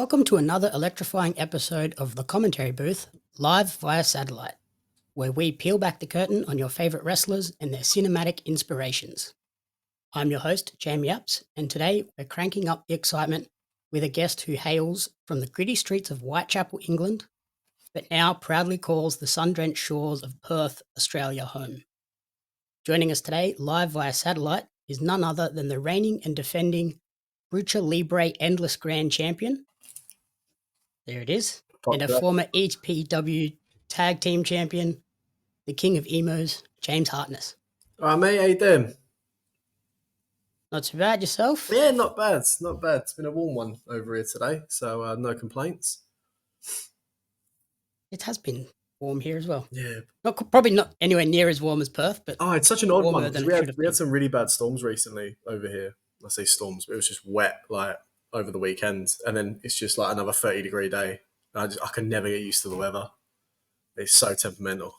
Welcome to another electrifying episode of The Commentary Booth, live via satellite, where we peel back the curtain on your favourite wrestlers and their cinematic inspirations. I'm your host, Jamie Apps, and today we're cranking up the excitement with a guest who hails from the gritty streets of Whitechapel, England, but now proudly calls the sun-drenched shores of Perth, Australia home. Joining us today, live via satellite, is none other than the reigning and defending Brewcha Libre Endless Grand Champion. There it is. And a former EPW Tag Team Champion, the King of Emos, James Hartness. All right, mate, how you doing? Not too bad, yourself? Yeah, not bad. Not bad. It's been a warm one over here today, so no complaints. It has been warm here as well. Yeah. Probably not anywhere near as warm as Perth, but it's such an odd one. We had some really bad storms recently over here. I say storms, but it was just wet like over the weekend, and then it's just like another 30-degree day. I can never get used to the weather. It's so temperamental.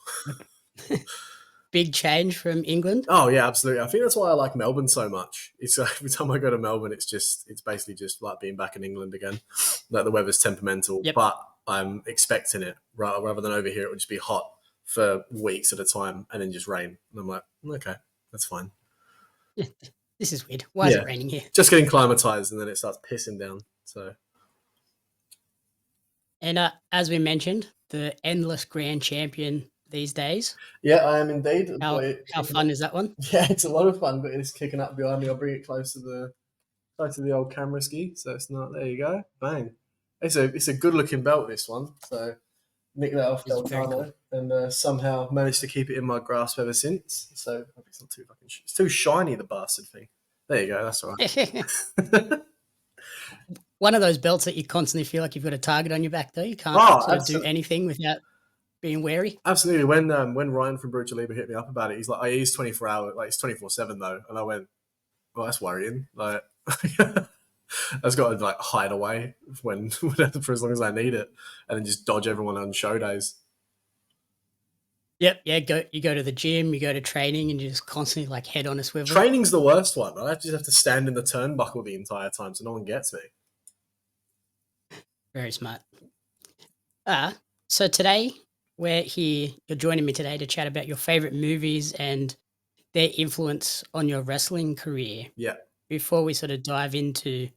Big change from England. Oh yeah, absolutely. I think that's why I like Melbourne so much. It's every time I go to Melbourne, it's basically just like being back in England again. Like the weather's temperamental, but I'm expecting it rather than over here. It would just be hot for weeks at a time and then just rain. And I'm like, okay, that's fine. This is weird. Why is it raining here? Just getting climatized and then it starts pissing down. So, and as we mentioned, the Endless Grand Champion these days. Yeah, I am indeed. How fun is that one? Yeah, it's a lot of fun, but it's kicking up behind me. I'll bring it close to the old camera ski. So it's not. There you go. Bang. It's a good looking belt. This one. So nick that off Deltano and somehow managed to keep it in my grasp ever since. So it's not too fucking. It's too shiny, the bastard thing. There you go. That's all right. One of those belts that you constantly feel like you've got a target on your back, though. You can't do anything without being wary. Absolutely. When Ryan from Brewcha Libre hit me up about it, he's like, he's 24 hours, like it's 24/7 though. And I went, well, that's worrying. Like, I've got to like hide away for as long as I need it, and then just dodge everyone on show days. Yep. Yeah. You go to the gym, you go to training, and you just constantly like head on a swivel. Training's the worst one. I just have to stand in the turnbuckle the entire time, so no one gets me. Very smart. So today we're here. You're joining me today to chat about your favorite movies and their influence on your wrestling career. Yeah. Before we sort of dive into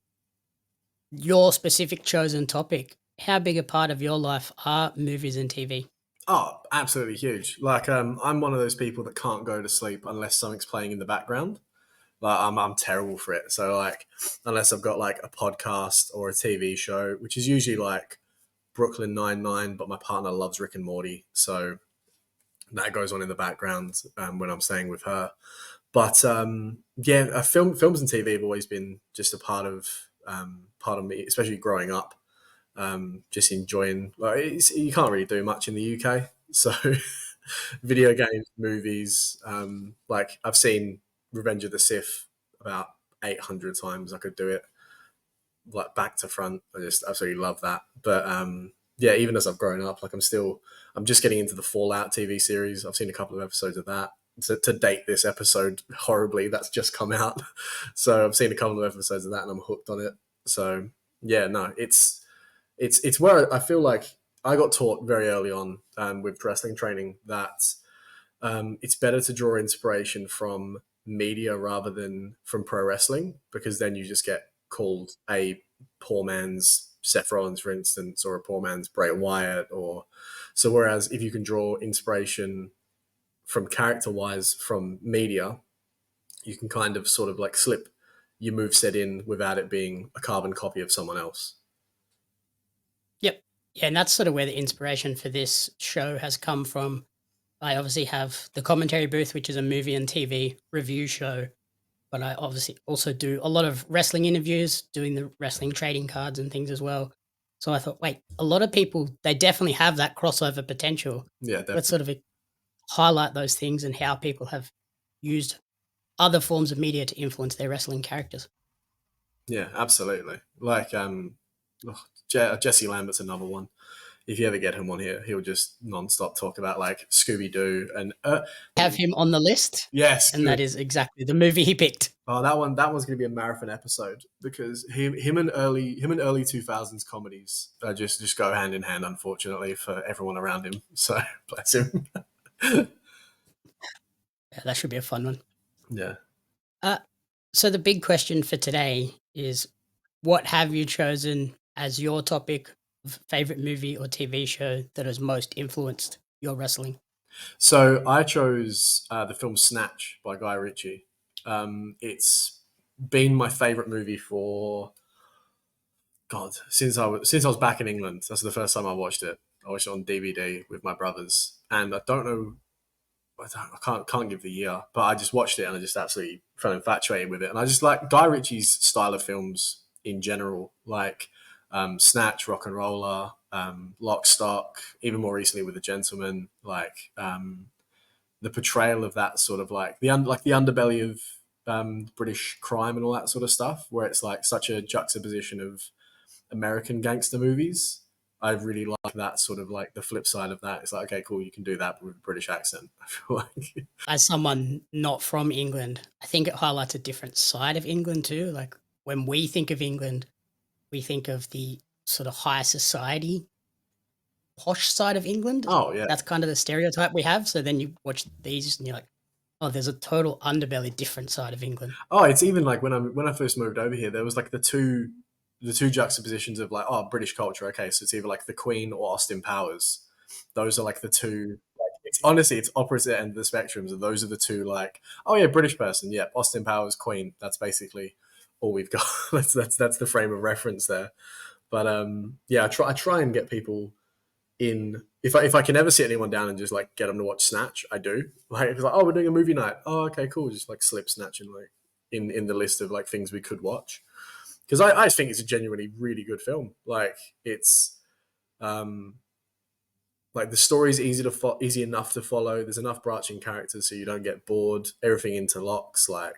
your specific chosen topic, how big a part of your life are movies and TV? Oh, absolutely huge. Like, I'm one of those people that can't go to sleep unless something's playing in the background. Like, I'm terrible for it. So, like, unless I've got like a podcast or a TV show, which is usually like Brooklyn Nine-Nine, but my partner loves Rick and Morty, so that goes on in the background when I'm staying with her. But films and TV have always been just a part of me, especially growing up. Just enjoying. You can't really do much in the UK, so video games, movies. Like I've seen Revenge of the Sith about 800 times. I could do it like back to front. I just absolutely love that. But even as I've grown up, like I'm just getting into the Fallout TV series. I've seen a couple of episodes of that. To date this episode horribly, that's just come out. So I've seen a couple of episodes of that and I'm hooked on it. So yeah, no, it's where I feel like I got taught very early on with wrestling training that it's better to draw inspiration from media rather than from pro wrestling, because then you just get called a poor man's Seth Rollins, for instance, or a poor man's Bray Wyatt. So whereas if you can draw inspiration from character-wise from media, you can kind of sort of like slip your moveset in without it being a carbon copy of someone else. Yep. Yeah, and that's sort of where the inspiration for this show has come from. I obviously have the Commentary Booth, which is a movie and TV review show, but I obviously also do a lot of wrestling interviews, doing the wrestling trading cards and things as well. So I thought, wait, a lot of people, they definitely have that crossover potential. Yeah, definitely. Let's sort of highlight those things and how people have used other forms of media to influence their wrestling characters. Yeah, absolutely. Like Jesse Lambert's another one. If you ever get him on here, he'll just non-stop talk about like Scooby-Doo and have him on the list. Yes, and that is exactly the movie he picked. Oh, that one's gonna be a marathon episode because him and early 2000s comedies just go hand in hand, unfortunately for everyone around him. So bless him. Yeah, that should be a fun one. Yeah. Uh, so the big question for today is, what have you chosen as your topic of favorite movie or TV show that has most influenced your wrestling? So I chose the film Snatch by Guy Ritchie. It's been my favorite movie for God since I was back in England. That's the first time I watched it. I watched it on DVD with my brothers, and I don't know I can't give the year, but I just watched it and I just absolutely fell infatuated with it. And I just like Guy Ritchie's style of films in general, like Snatch, Rock and Roller, Lock, Stock, even more recently with The Gentleman, like the portrayal of that sort of like the underbelly of British crime and all that sort of stuff, where it's like such a juxtaposition of American gangster movies. I really like that sort of like the flip side of that. It's like, okay, cool, you can do that with a British accent. I feel like, As someone not from England, I think it highlights a different side of England too. Like when we think of England, we think of the sort of high society, posh side of England. oh yeah, That's kind of the stereotype we have. So then you watch these and you're like, oh, there's a total underbelly, different side of England. oh, it's even like when I first moved over here, there was like the two juxtapositions of like, oh, British culture. Okay, so it's either like the Queen or Austin Powers. Those are like the two. Like, it's honestly, it's opposite end of the spectrums, and those are the two. Like, oh yeah, British person, yeah, Austin Powers, Queen. That's basically all we've got. That's the frame of reference there. But yeah, I try and get people in. If I can ever sit anyone down and just like get them to watch Snatch, I do. Like it's like, oh, we're doing a movie night. Oh, okay, cool. Just like slip Snatch in like in the list of like things we could watch because I just think it's a genuinely really good film. Like it's um, like the story's easy enough to follow. There's enough branching characters so you don't get bored. Everything interlocks. Like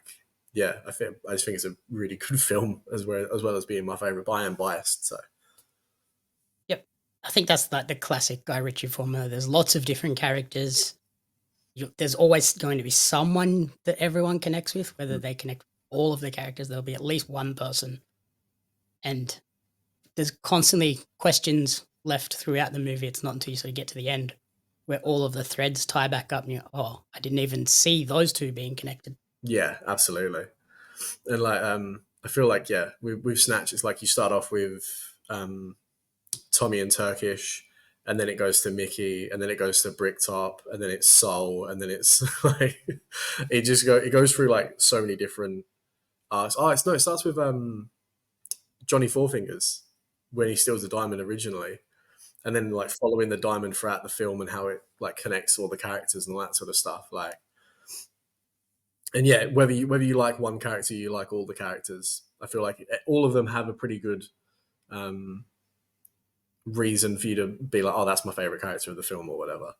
yeah, I just think it's a really good film as well as being my favorite. But I am biased, so Yep. I think that's like the classic Guy Ritchie formula. There's lots of different characters. There's always going to be someone that everyone connects with, whether they connect with all of the characters, there'll be at least one person. And there's constantly questions left throughout the movie. It's not until you sort of get to the end where all of the threads tie back up and you're, oh, I didn't even see those two being connected. yeah, absolutely. And like I feel like yeah, with Snatch, it's like you start off with Tommy and Turkish, and then it goes to Mickey, and then it goes to Bricktop, and then it's Soul, and then it's like it goes through like so many different arcs. Oh, it starts with Johnny Fourfingers when he steals the diamond originally, and then like following the diamond throughout the film and how it like connects all the characters and all that sort of stuff. Like, and yeah, whether you like one character, you like all the characters. I feel like all of them have a pretty good um, reason for you to be like, oh, that's my favorite character of the film or whatever.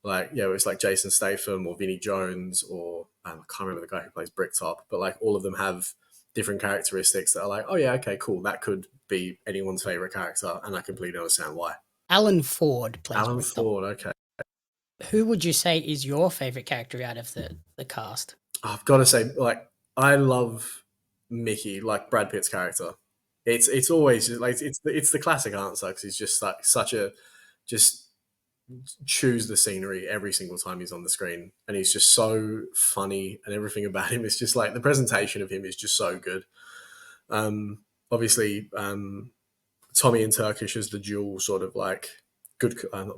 Like, yeah, it's like Jason Statham or Vinnie Jones or I can't remember the guy who plays Bricktop, but like all of them have different characteristics that are like, oh yeah, okay, cool, that could be anyone's favorite character, and I completely understand why. Alan Ford plays Alan Bricktop. Ford, okay. Who would you say is your favorite character out of the cast? I've got to say, like, I love Mickey, like Brad Pitt's character. It's always just, like it's the classic answer because he's just like such a just choose the scenery every single time he's on the screen, and he's just so funny, and everything about him is just like the presentation of him is just so good. Obviously, Tommy and Turkish is the dual sort of like good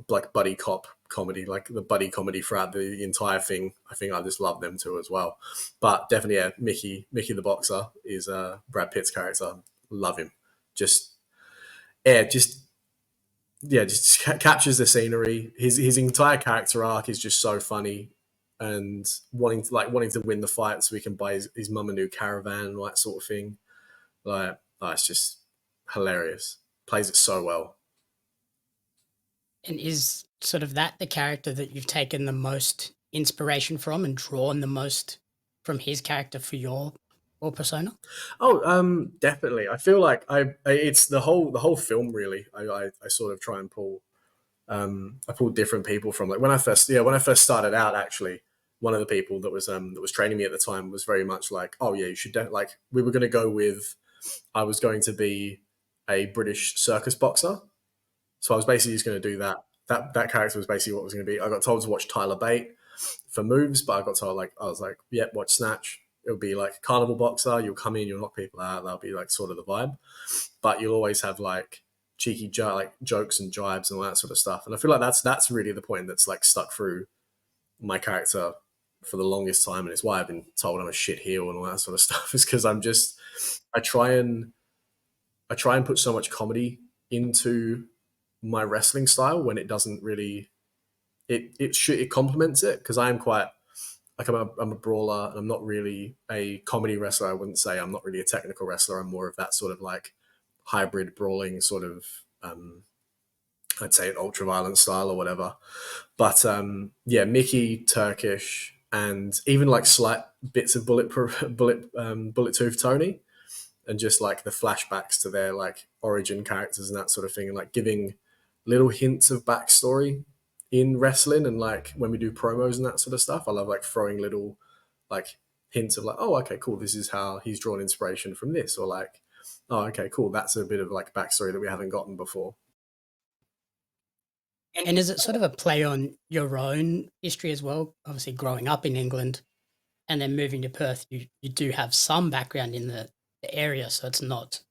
like buddy cop comedy, like the buddy comedy throughout the entire thing. I think I just love them too as well. But definitely, yeah, Mickey the boxer is Brad Pitt's character. Love him. Just yeah, just captures the scenery. His entire character arc is just so funny, and wanting to win the fight so he can buy his mum a new caravan and all that sort of thing. Like, oh, it's just hilarious. Plays it so well. And is sort of that the character that you've taken the most inspiration from and drawn the most from his character for your or persona? Oh, definitely. I feel like it's the whole film really. I sort of try and pull I pulled different people from like when I first started out actually. one of the people that was training me at the time was very much like, oh yeah, you should like we were going to go with. I was going to be a British circus boxer, so I was basically just going to do that. That character was basically what it was going to be. I got told to watch Tyler Bate for moves, but I got told like I was like, yeah, watch Snatch. It'll be like carnival boxer. You'll come in, you'll knock people out. That'll be like sort of the vibe, but you'll always have like cheeky like jokes and jibes and all that sort of stuff. And I feel like that's really the point that's like stuck through my character for the longest time, and it's why I've been told I'm a shit heel and all that sort of stuff. Is because I try and put so much comedy into my wrestling style when it doesn't really it complements it, because I am quite like I'm a brawler and I'm not really a comedy wrestler. I wouldn't say I'm not really a technical wrestler. I'm more of that sort of like hybrid brawling sort of I'd say an ultra violent style or whatever. But yeah, Mickey, Turkish, and even like slight bits of bullet tooth Tony, and just like the flashbacks to their like origin characters and that sort of thing, and like giving little hints of backstory in wrestling, and like when we do promos and that sort of stuff, I love like throwing little like hints of like, oh okay, cool, this is how he's drawn inspiration from this, or like, oh okay, cool, that's a bit of like backstory that we haven't gotten before. And is it sort of a play on your own history as well? Obviously, growing up in England and then moving to Perth, you do have some background in the area, so it's not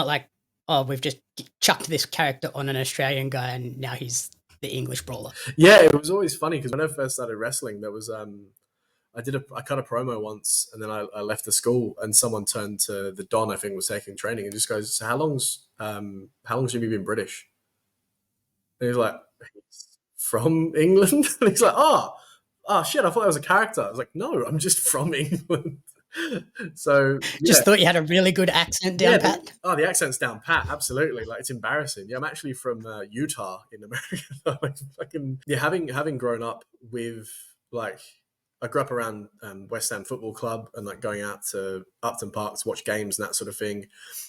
like, oh, we've just chucked this character on an Australian guy and now he's the English brawler. Yeah, it was always funny because when I first started wrestling, there was I cut a promo once, and then I left the school, and someone turned to the Don, I think was taking training, and just goes, "So how long's Jimmy been British?" And he's like, "He's from England." And he's like, oh shit, I thought that was a character. I was like, no, I'm just from England. So yeah. Just thought you had a really good accent down pat. The accent's down pat, absolutely. Like, it's embarrassing. Yeah, I'm actually from Utah in America. Like, fucking, yeah, having grown up with like, I grew up around West Ham Football Club, and like going out to Upton Park to watch games and that sort of thing.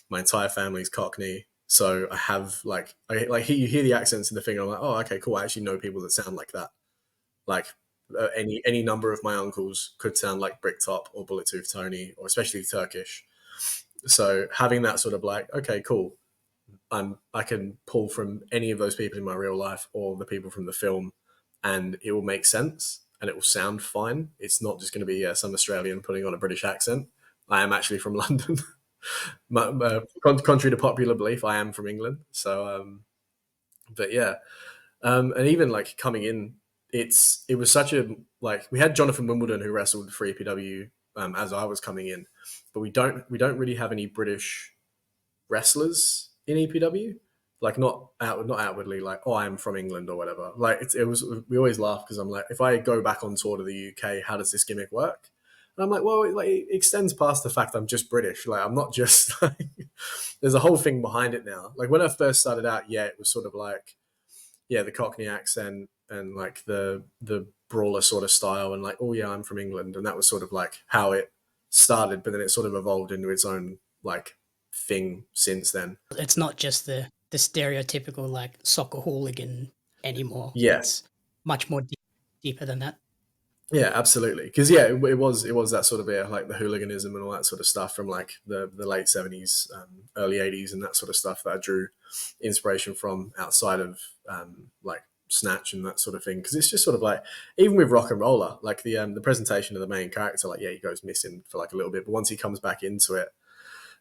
My entire family's Cockney, so I have like you hear the accents in the thing, and I'm like, oh okay, cool. I actually know people that sound like that. Like any number of my uncles could sound like Bricktop or Bullet Tooth Tony, or especially Turkish. So having that sort of like, okay, cool, I can pull from any of those people in my real life or the people from the film, and it will make sense and it will sound fine. It's not just going to be some Australian putting on a British accent. I am actually from London. Contrary to popular belief, I am from England. So, but yeah, and even like coming in, it was such a like, we had Jonathan Wimbledon who wrestled for EPW as I was coming in, but we don't really have any British wrestlers in EPW. Like not outwardly like, oh, I'm from England or whatever. Like it was, we always laugh because I'm like, if I go back on tour to the UK, how does this gimmick work? And I'm like, well, it extends past the fact I'm just British. Like I'm not just like, there's a whole thing behind it now. Like when I first started out, yeah, it was sort of like, yeah, the Cockney accent and like the brawler sort of style, and like, oh yeah, I'm from England, and that was sort of like how it started. But then it sort of evolved into its own like thing since then. It's not just the stereotypical like soccer hooligan anymore. Yeah. It's much more deeper than that. Yeah, absolutely. Because yeah, it was that sort of like the hooliganism and all that sort of stuff from like the late 70s, early 80s, and that sort of stuff that I drew inspiration from outside of like Snatch and that sort of thing. Because it's just sort of like, even with Rock and Roller, like the presentation of the main character, like yeah, he goes missing for like a little bit, but once he comes back into it,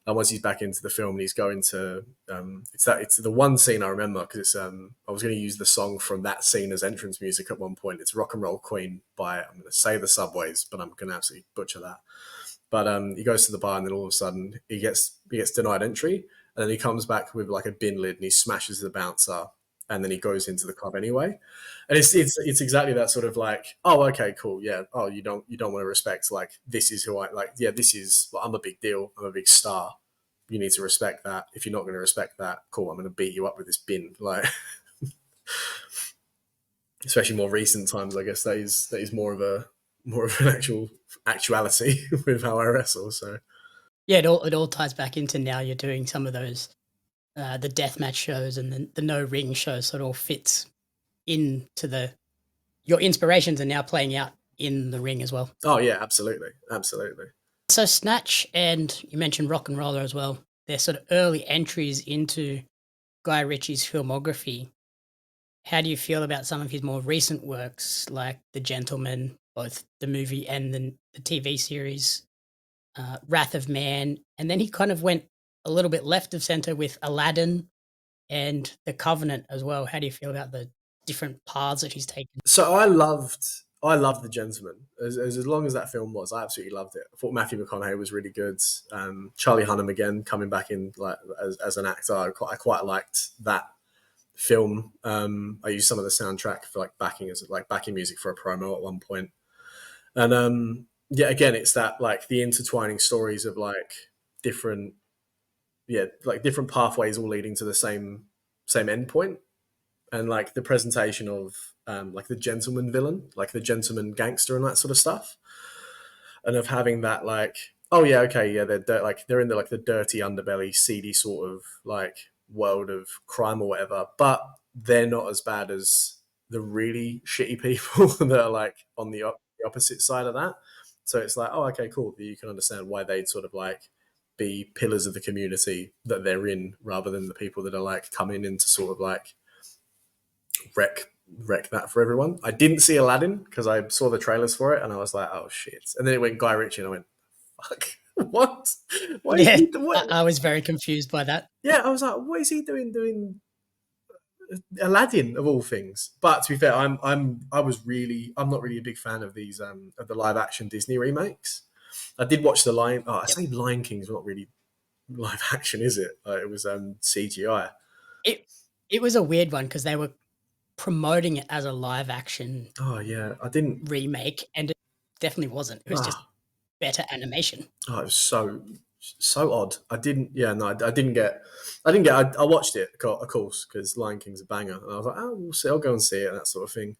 and once he's back into the film and he's going to, it's the one scene I remember because it's, I was going to use the song from that scene as entrance music at one point. It's Rock and Roll Queen by, I'm going to say the Subways, but I'm going to absolutely butcher that. But he goes to the bar, and then all of a sudden he gets denied entry, and then he comes back with like a bin lid and he smashes the bouncer, and then he goes into the club anyway. And it's exactly that sort of like, oh okay, cool, yeah, oh you don't want to respect, like, this is who I like, yeah, this is, well, I'm a big deal, I'm a big star, you need to respect that. If you're not going to respect that, cool, I'm going to beat you up with this bin. Like especially more recent times, I guess that is more of an actuality with how I wrestle. So yeah, it all ties back into now you're doing some of those the deathmatch shows and the no ring shows, so it all fits into your inspirations are now playing out in the ring as well. Oh yeah, absolutely, absolutely. So Snatch and you mentioned Rock and Roller as well. They're sort of early entries into Guy Ritchie's filmography. How do you feel about some of his more recent works, like The Gentleman, both the movie and the TV series, Wrath of Man, and then he kind of went a little bit left of center with Aladdin and The Covenant as well. How do you feel about the different paths that he's taken? So I loved The Gentleman. As long as that film was, I absolutely loved it. I thought Matthew McConaughey was really good. Charlie Hunnam again coming back in like as an actor. I quite liked that film. I used some of the soundtrack for like backing music for a promo at one point. And yeah, again, it's that like the intertwining stories of like different like different pathways all leading to the same endpoint, and like the presentation of like the gentleman villain, like the gentleman gangster and that sort of stuff, and of having that like, oh yeah, okay, yeah, like they're in the like the dirty underbelly, seedy sort of like world of crime or whatever, but they're not as bad as the really shitty people that are like on the opposite side of that. So it's like, oh, okay, cool. You can understand why they'd sort of like be pillars of the community that they're in, rather than the people that are like coming in to sort of like wreck wreck that for everyone. I didn't see Aladdin because I saw the trailers for it and I was like, oh shit. And then it went Guy Ritchie and I went, fuck, what? Why is Yeah, he what? I was very confused by that. Yeah, I was like, what is he doing Aladdin of all things? But to be fair, I'm not really a big fan of these of the live action Disney remakes. I did watch the Lion. Oh, I Yep. say Lion King's not really live action, is it? It was CGI. It it was a weird one because they were promoting it as a live action Oh yeah, I didn't. remake, and it definitely wasn't. It was just Oh, better animation. oh, it was so odd. I didn't. Yeah, no, I didn't get. I didn't get. I watched it, of course, because Lion King's a banger, and I was like, oh, we'll see. I'll go and see it, and that sort of thing.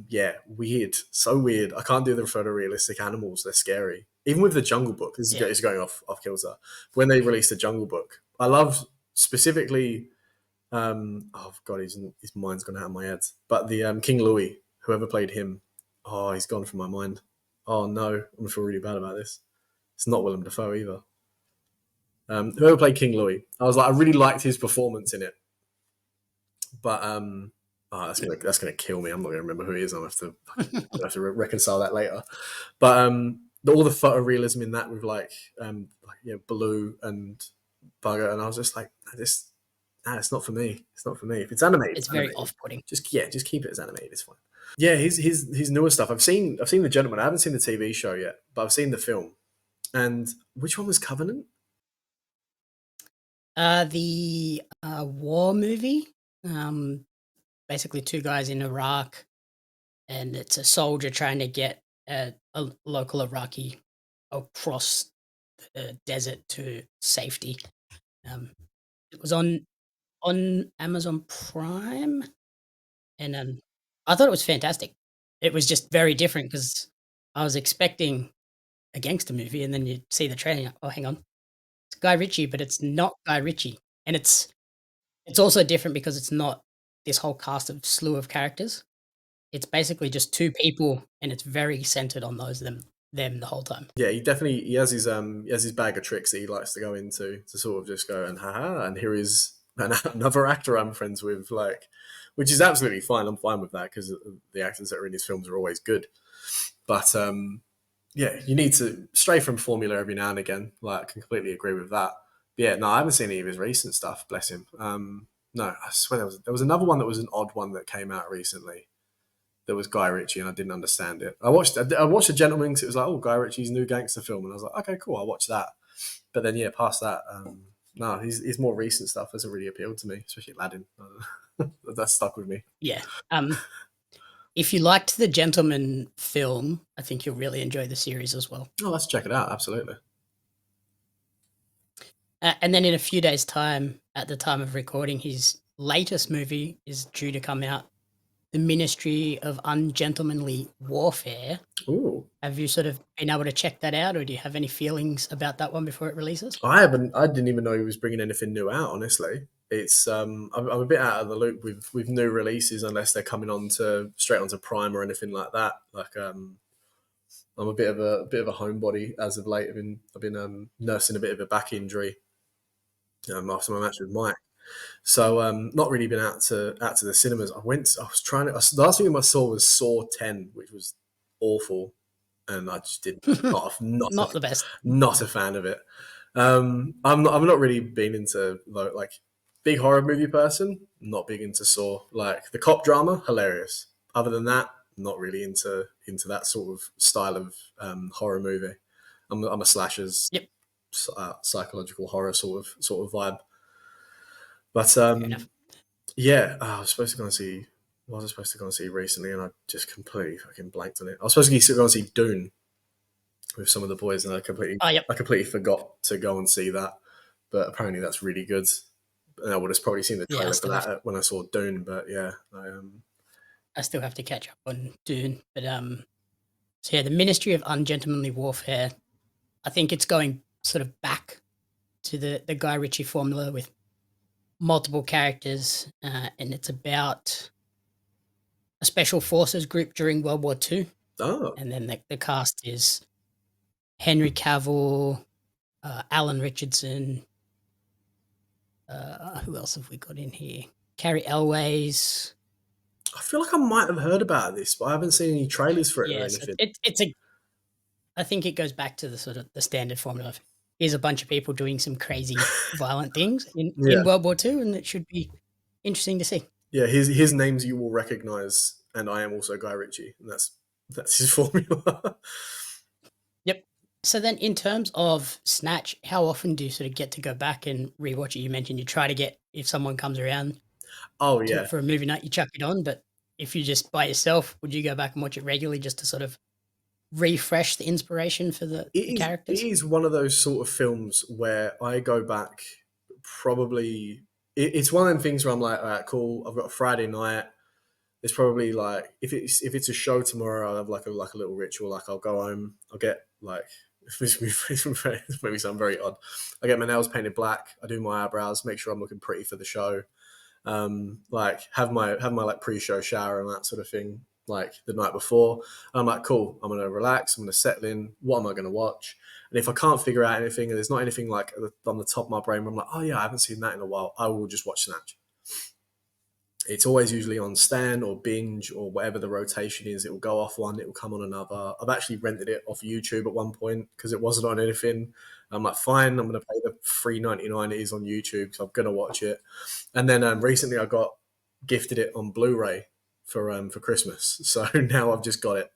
Yeah, weird, so weird. I can't do the photorealistic animals; they're scary. Even with the Jungle Book, Yeah. is going off kilter. When they released the Jungle Book, I love specifically. Oh God, his mind's gone out of my head. But the King Louis, whoever played him, oh, he's gone from my mind. Oh no, I'm gonna feel really bad about this. It's not Willem Dafoe either. Whoever played King Louis, I was like, I really liked his performance in it, but oh, that's gonna kill me. I'm not gonna remember who he is. I'll have to reconcile that later. But all the photorealism in that with Baloo and Bugger, and I was just like, this, it's not for me. It's not for me. If it's animated, It's it's very animated. off-putting. Just keep it as animated. It's fine. Yeah, his newer stuff. I've seen The Gentleman. I haven't seen the TV show yet, but I've seen the film. And which one was Covenant? The war movie, um, basically two guys in Iraq, and it's a soldier trying to get a local Iraqi across the desert to safety. It was on Amazon Prime, and I thought it was fantastic. It was just very different because I was expecting a gangster movie, and then you see the trailer, you're like, oh, hang on, it's Guy Ritchie, but it's not Guy Ritchie, and it's also different because it's not this whole cast of slew of characters. It's basically just 2 people, and it's very centered on them the whole time. Yeah, he has his bag of tricks that he likes to go into to sort of just go and haha, and here is another actor I'm friends with, like, which is absolutely fine. I'm fine with that because the actors that are in his films are always good. But yeah, you need to stray from formula every now and again. Like, I can completely agree with that. But yeah, no, I haven't seen any of his recent stuff. Bless him. No, I swear there was another one that was an odd one that came out recently. There was Guy Ritchie, and I didn't understand it. I watched The Gentleman because it was like, oh, Guy Ritchie's new gangster film, and I was like, okay, cool, I'll watch that. But then yeah, past that, no, his more recent stuff hasn't really appealed to me, especially Aladdin. That stuck with me. Yeah. If you liked the Gentleman film, I think you'll really enjoy the series as well. Oh, let's check it out. Absolutely. And then in a few days' time, at the time of recording, his latest movie is due to come out, the Ministry of Ungentlemanly Warfare. Ooh. Have you sort of been able to check that out, or do you have any feelings about that one before it releases? I haven't. I didn't even know he was bringing anything new out. Honestly, it's I'm a bit out of the loop with new releases unless they're coming on to straight onto Prime or anything like that. Like I'm a bit of a homebody as of late. I've been nursing a bit of a back injury after my match with Mike. So not really been out to the cinemas. I was trying to. The last thing I saw was Saw 10, which was awful, and I just did Not the best. not a fan of it. I'm not really been into like big horror movie person. Not big into Saw. Like the cop drama, hilarious. Other than that, not really into that sort of style of horror movie. I'm a slashers, Yep. psychological horror sort of vibe. But Fair enough. yeah, I was supposed to go and see. What was I supposed to go and see recently? And I just completely fucking blanked on it. I was supposed to go and see Dune with some of the boys, and Oh, yep. I completely forgot to go and see that. But apparently, that's really good. And I would have probably seen the Yeah, trailer for that when I saw Dune. But yeah, I still have to catch up on Dune. But so yeah, the Ministry of Ungentlemanly Warfare, I think it's going sort of back to the Guy Ritchie formula with multiple characters, and it's about a special forces group during World War II. oh, And then the cast is Henry Cavill, Alan Richardson. Who else have we got in here? Carrie Elways. I feel like I might have heard about this, but I haven't seen any trailers for it or Yeah, so anything. it's a. I think it goes back to the sort of the standard formula of here's a bunch of people doing some crazy, violent things Yeah, in World War II, and it should be interesting to see. yeah. His names you will recognize, and I am also Guy Ritchie, and that's his formula. Yep. So then, in terms of Snatch, how often do you sort of get to go back and rewatch it? You mentioned you try to get if someone comes around Oh yeah, for a movie night, you chuck it on. But if you just by yourself, would you go back and watch it regularly just to sort of refresh the inspiration for the it characters? is one of those sort of films where I go back probably. It's one of them things where I'm like, all right, cool. I've got a Friday night. It's probably like if it's a show tomorrow, I'll have like a little ritual. Like I'll go home, I'll get like this maybe sound very odd. I get my nails painted black. I do my eyebrows, make sure I'm looking pretty for the show. Like have my like pre-show shower and that sort of thing. Like the night before, and I'm like, cool. I'm gonna relax. I'm gonna settle in. What am I gonna watch? And if I can't figure out anything, and there's not anything like on the top of my brain, where I'm like, oh yeah, I haven't seen that in a while. I will just watch Snatch. It's always usually on Stan or Binge or whatever the rotation is. It will go off one, it will come on another. I've actually rented it off YouTube at one point because it wasn't on anything. I'm like, fine, I'm going to pay the $3.99 it is on YouTube, so I'm going to watch it. And then recently I got gifted it on Blu-ray for Christmas, so now I've just got it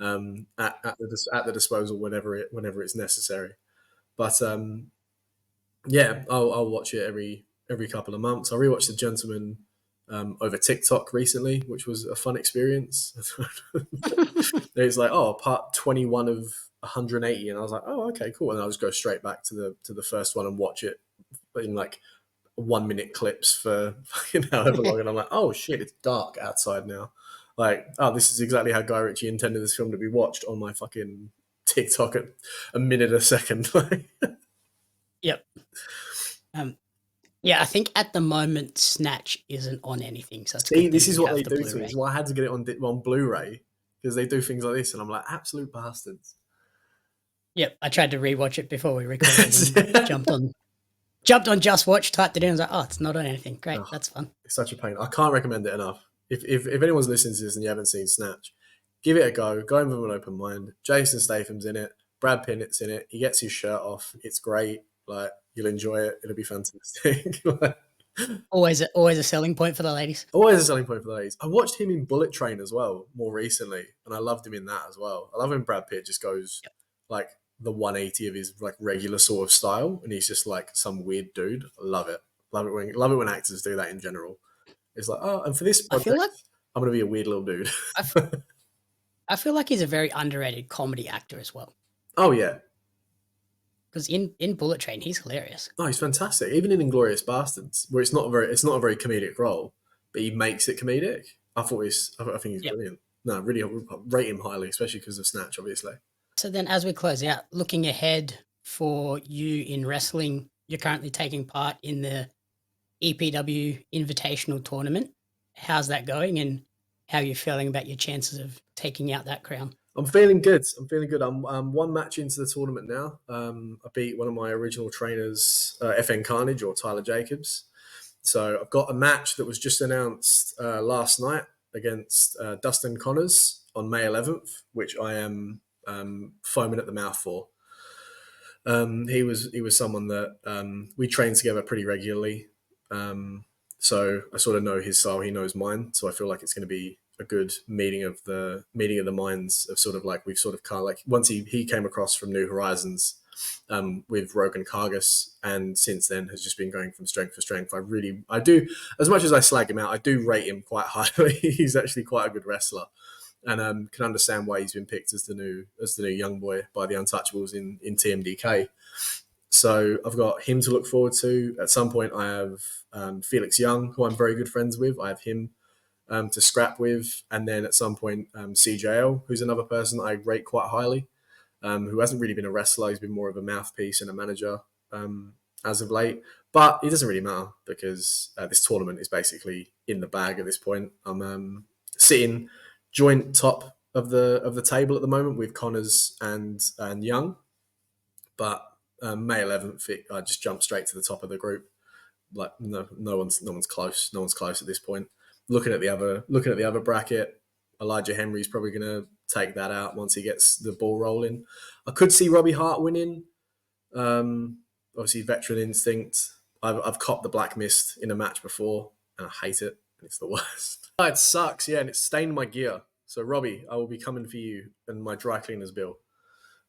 at the disposal whenever it's necessary. But yeah, I'll watch it every couple of months. I rewatched The Gentleman over TikTok recently, which was a fun experience. It's like, oh, part 21 of 180, and I was like, oh, okay, cool. And I'll just go straight back to the first one and watch it in like 1 minute clips for however long. And I'm like, oh shit, it's dark outside now. Like, oh, this is exactly how Guy Ritchie intended this film to be watched on my fucking TikTok at a minute a second. Yep. Yeah, I think at the moment Snatch isn't on anything, so it's See, good this that is you what have they the do to me. Blu-ray. This is why I had to get it on Blu-ray because they do things like this, and I'm like, absolute bastards. Yep, I tried to rewatch it before we recorded and jumped on Just Watch, typed it in, and was like, oh, it's not on anything. Great, Oh, that's fun. it's such a pain. I can't recommend it enough. If anyone's listening to this and you haven't seen Snatch, give it a go. Go in with an open mind. Jason Statham's in it. Brad Pitt's in it. He gets his shirt off. It's great. Like you'll enjoy it. It'll be fantastic. Always a selling point for the ladies. Always a selling point for the ladies. I watched him in Bullet Train as well more recently, and I loved him in that as well. I love when Brad Pitt just goes like the 180 of his like regular sort of style, and he's just like some weird dude. I love it. Love it when actors do that in general. It's like, oh, and for this I feel project, like I'm gonna be a weird little dude. I, f- I feel like he's a very underrated comedy actor as well. Oh yeah, Because in Bullet Train, he's hilarious. oh he's fantastic. Even in Inglorious Bastards, where it's not a very comedic role, but he makes it comedic. I think he's Yep. brilliant. No, really rate him highly, especially because of Snatch, obviously. So then, as we close out, looking ahead for you in wrestling, you're currently taking part in the EPW Invitational Tournament. How's that going, and how are you feeling about your chances of taking out that crown? I'm feeling good. I'm one match into the tournament now. I beat one of my original trainers, FN Carnage or Tyler Jacobs. So I've got a match that was just announced last night against Dustin Connors on May 11th, which I am foaming at the mouth for. He was someone that we trained together pretty regularly. So I sort of know his style, he knows mine. So I feel like it's going to be a good meeting of the minds of sort of like we've sort of kind of like once he came across from New Horizons with Rogan Kargas, and since then has just been going from strength to strength. I do, as much as I slag him out, I do rate him quite highly. He's actually quite a good wrestler, and can understand why he's been picked as the new young boy by the Untouchables in TMDK. So I've got him to look forward to. At some point, I have Felix Young, who I'm very good friends with. I have him to scrap with, and then at some point CJL, who's another person I rate quite highly, who hasn't really been a wrestler. He's been more of a mouthpiece and a manager as of late. But it doesn't really matter because this tournament is basically in the bag at this point. I'm sitting joint top of the table at the moment with Connors and Young, but May 11th, I just jumped straight to the top of the group. Like no one's close. No one's close at this point. Looking at the other bracket, Elijah Henry's probably going to take that out once he gets the ball rolling. I could see Robbie Hart winning. Obviously, veteran instinct. I've copped the Black Mist in a match before, and I hate it. It's the worst. It sucks, yeah, and it's stained my gear. So, Robbie, I will be coming for you and my dry cleaners bill.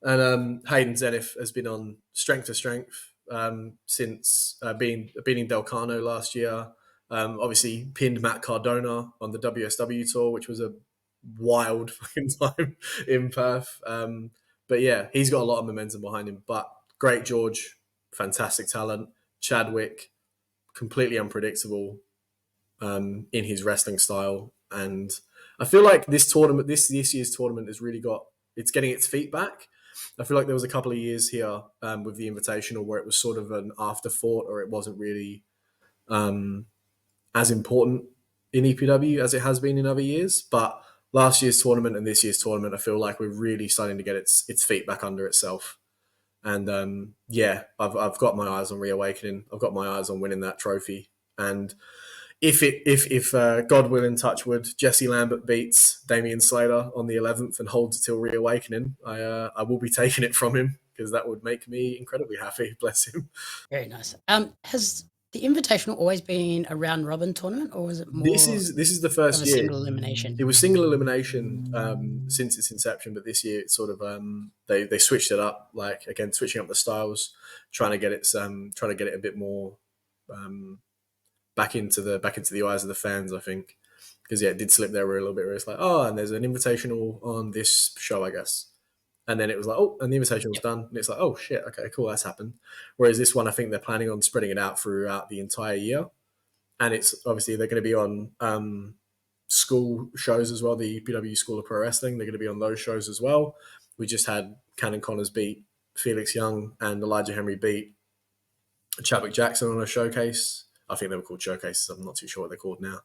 And Hayden Zenith has been on strength to strength since beating Del Cano last year. Obviously, pinned Matt Cardona on the WSW tour, which was a wild fucking time in Perth. But yeah, he's got a lot of momentum behind him. But great George, fantastic talent. Chadwick, completely unpredictable in his wrestling style. And I feel like this year's tournament has really it's getting its feet back. I feel like there was a couple of years here with the Invitational where it was sort of an afterthought, or it wasn't really as important in EPW as it has been in other years. But last year's tournament and this year's tournament, I feel like we're really starting to get its feet back under itself. And yeah, I've got my eyes on Reawakening. I've got my eyes on winning that trophy. And if God willing, touch wood, Jesse Lambert beats Damian Slater on the 11th and holds it till Reawakening, I will be taking it from him because that would make me incredibly happy. Bless him. Very nice. Has the Invitational always been a round robin tournament, or was it This more is the of first a year. single elimination? It was single elimination since its inception, but this year it's sort of they switched it up, like again switching up the styles, trying to get it a bit more back into the eyes of the fans. I think because yeah, it did slip there a little bit where it's like, oh, and there's an invitational on this show, I guess. And then it was like, oh, and the invitation was Yep. done. And it's like, oh shit, okay, cool, that's happened. Whereas this one, I think they're planning on spreading it out throughout the entire year. And it's obviously they're going to be on school shows as well. The EPW School of Pro Wrestling, they're going to be on those shows as well. We just had Cannon Connors beat Felix Young and Elijah Henry beat Chadwick Jackson on a showcase. I think they were called showcases. I'm not too sure what they're called now,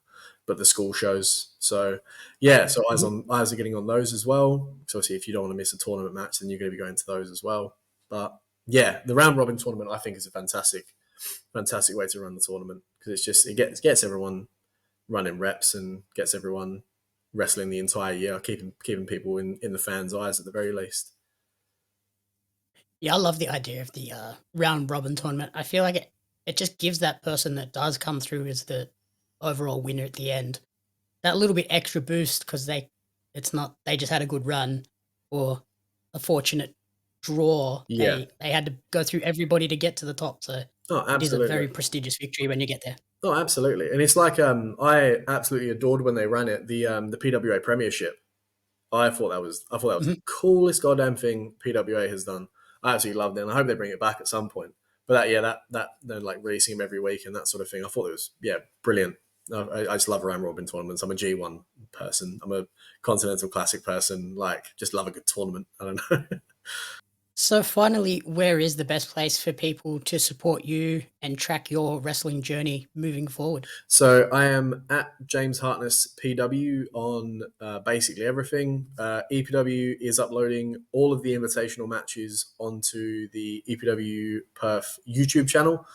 but the school shows. So yeah, so eyes are getting on those as well. So obviously, if you don't want to miss a tournament match, then you're going to be going to those as well. But yeah, the round robin tournament I think is a fantastic way to run the tournament because it's just it gets everyone running reps and gets everyone wrestling the entire year, keeping people in the fans' eyes at the very least. Yeah, I love the idea of the round robin tournament. I feel like it just gives that person that does come through as the overall winner at the end that little bit extra boost because it's not they just had a good run or a fortunate draw. Yeah. They had to go through everybody to get to the top. So Oh, it is a absolutely. very prestigious victory when you get there. Oh, absolutely. And it's like I absolutely adored when they ran it, the PWA Premiership. I thought that was the coolest goddamn thing PWA has done. I absolutely loved it, and I hope they bring it back at some point. But that they're like releasing them every week and that sort of thing. I thought it was brilliant. I just love round robin tournaments. I'm a G1 person. I'm a Continental Classic person. Like, just love a good tournament. I don't know. So finally, where is the best place for people to support you and track your wrestling journey moving forward? So I am at James Hartness PW on basically everything. EPW is uploading all of the invitational matches onto the EPW Perth YouTube channel.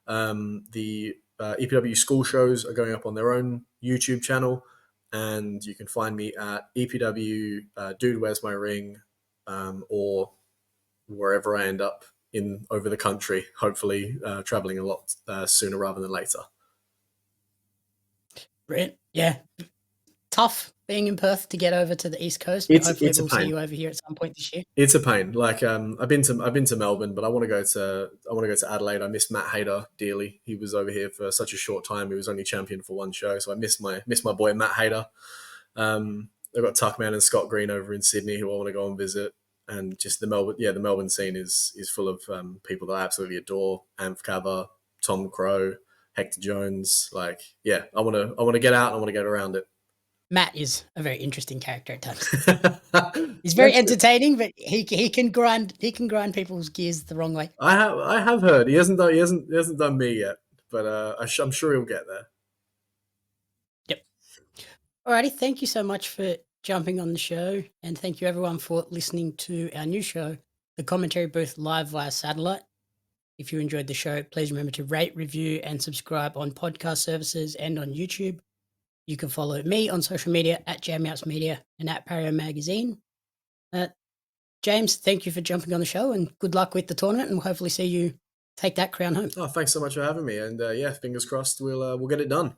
The EPW school shows are going up on their own YouTube channel, and you can find me at EPW Dude Where's My Ring, or wherever I end up in over the country. Hopefully, traveling a lot sooner rather than later. Brilliant. Yeah. Tough being in Perth to get over to the East Coast, but hopefully It's a we'll see pain. you over here at some point this year. It's a pain. Like I've been to Melbourne, but I want to go to Adelaide. I miss Matt Hayter dearly. He was over here for such a short time. He was only champion for one show, so I miss my boy Matt Hayter. They've got Tuckman and Scott Green over in Sydney who I want to go and visit, and just the Melbourne scene is full of people that I absolutely adore. Amph Kava, Tom Crow, Hector Jones. Like, yeah, I want to get out. And I want to get around it. Matt is a very interesting character at times. He's very entertaining, but he can grind people's gears the wrong way. I have heard he hasn't done me yet, but I'm sure he'll get there. Yep. Alrighty, thank you so much for jumping on the show, and thank you everyone for listening to our new show, The Commentary Booth, live via satellite. If you enjoyed the show, please remember to rate, review, and subscribe on podcast services and on YouTube. You can follow me on social media at Jamouts Media and at Pario Magazine. James, thank you for jumping on the show, and good luck with the tournament, and we'll hopefully see you take that crown home. Oh, thanks so much for having me, and yeah, fingers crossed we'll get it done.